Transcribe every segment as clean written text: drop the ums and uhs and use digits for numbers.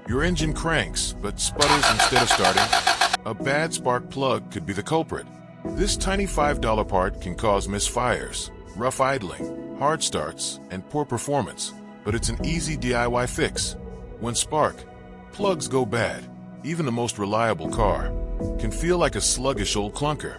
Your engine cranks, but sputters instead of starting. A bad spark plug could be the culprit. This tiny $5 part can cause misfires, rough idling, hard starts, and poor performance, but it's an easy DIY fix. When spark plugs go bad, even the most reliable car can feel like a sluggish old clunker.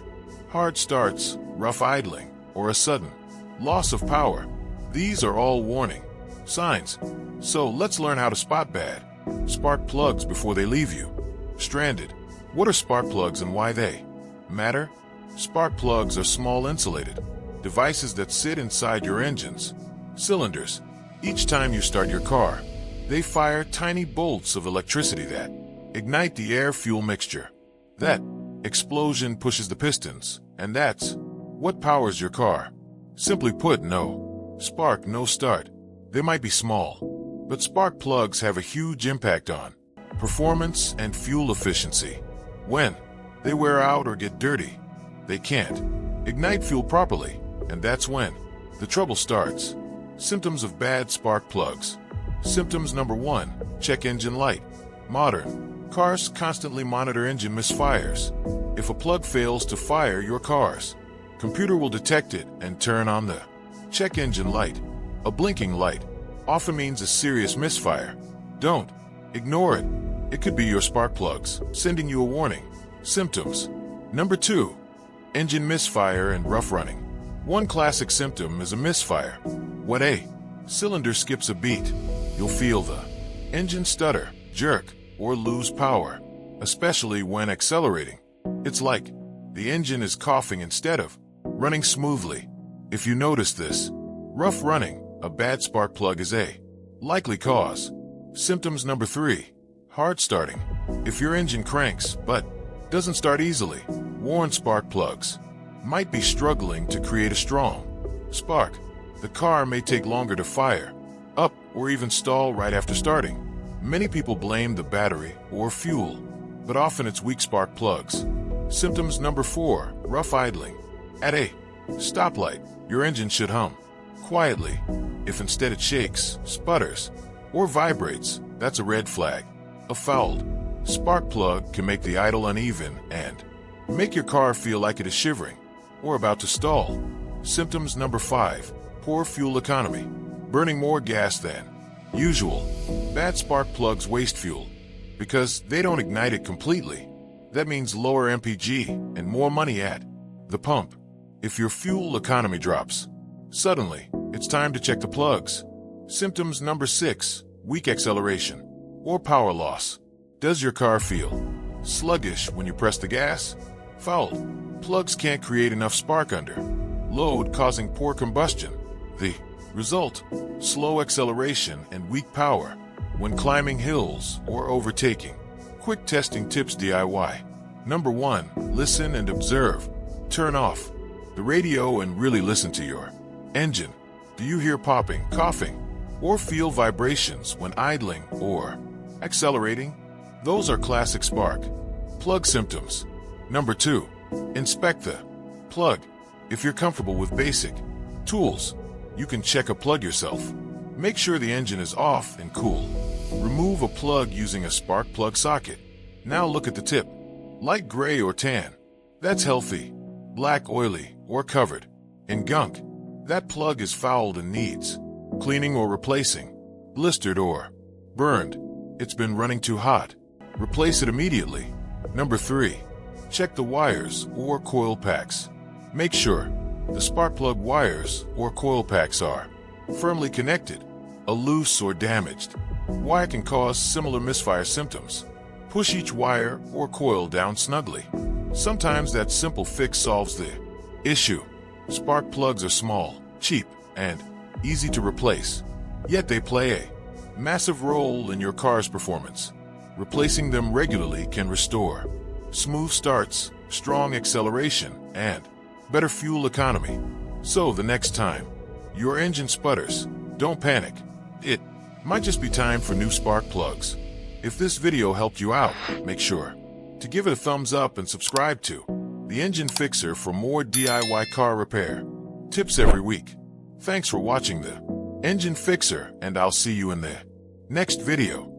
Hard starts, rough idling, or a sudden loss of power. These are all warning signs. So let's learn how to spot bad spark plugs before they leave you stranded. What are spark plugs and why they matter? Spark plugs are small insulated devices that sit inside your engine's cylinders. Each time you start your car, they fire tiny bolts of electricity that ignite the air-fuel mixture. That explosion pushes the pistons, and that's what powers your car. Simply put, no spark, no start. They might be small, but spark plugs have a huge impact on performance and fuel efficiency. When they wear out or get dirty, they can't ignite fuel properly, and that's when the trouble starts. Symptoms of bad spark plugs. Symptoms number 1, check engine light. Modern cars constantly monitor engine misfires. If a plug fails to fire, your car's computer will detect it and turn on the check engine light. A blinking light often means a serious misfire. Don't ignore it. It could be your spark plugs sending you a warning. Symptoms. Number 2, engine misfire and rough running. One classic symptom is a misfire. When a cylinder skips a beat, you'll feel the engine stutter, jerk, or lose power, especially when accelerating. It's like the engine is coughing instead of running smoothly. If you notice this rough running, a bad spark plug is a likely cause. Symptoms number 3, hard starting. If your engine cranks but doesn't start easily, worn spark plugs might be struggling to create a strong spark. The car may take longer to fire up or even stall right after starting. Many people blame the battery or fuel, but often it's weak spark plugs. Symptoms number 4, rough idling. At a stoplight, your engine should hum quietly. If instead it shakes, sputters, or vibrates, that's a red flag. A fouled spark plug can make the idle uneven and make your car feel like it is shivering or about to stall. Symptoms number 5, poor fuel economy. Burning more gas than usual. Bad spark plugs waste fuel because they don't ignite it completely. That means lower MPG and more money at the pump. If your fuel economy drops suddenly, it's time to check the plugs. Symptoms number 6, weak acceleration or power loss. Does your car feel sluggish when you press the gas? Fouled plugs can't create enough spark under load, causing poor combustion. The result, slow acceleration and weak power when climbing hills or overtaking. Quick testing tips DIY. Number 1, listen and observe. Turn off the radio and really listen to your engine. Do you hear popping, coughing, or feel vibrations when idling or accelerating? Those are classic spark plug symptoms. Number 2, inspect the plug. If you're comfortable with basic tools, you can check a plug yourself. Make sure the engine is off and cool. Remove a plug using a spark plug socket. Now look at the tip. Light gray or tan, that's healthy. Black, oily, or covered in gunk, that plug is fouled and needs cleaning or replacing. Blistered or burned, it's been running too hot. Replace it immediately. Number 3, check the wires or coil packs. Make sure the spark plug wires or coil packs are firmly connected. A loose or damaged wire can cause similar misfire symptoms. Push each wire or coil down snugly. Sometimes that simple fix solves the issue. Spark plugs are small, cheap, and easy to replace, yet they play a massive role in your car's performance. Replacing them regularly can restore smooth starts, strong acceleration, and better fuel economy. So the next time your engine sputters, don't panic. It might just be time for new spark plugs. If this video helped you out, make sure to give it a thumbs up and subscribe to The Engine Fixer for more DIY car repair tips every week. Thanks for watching The Engine Fixer, and I'll see you in the next video.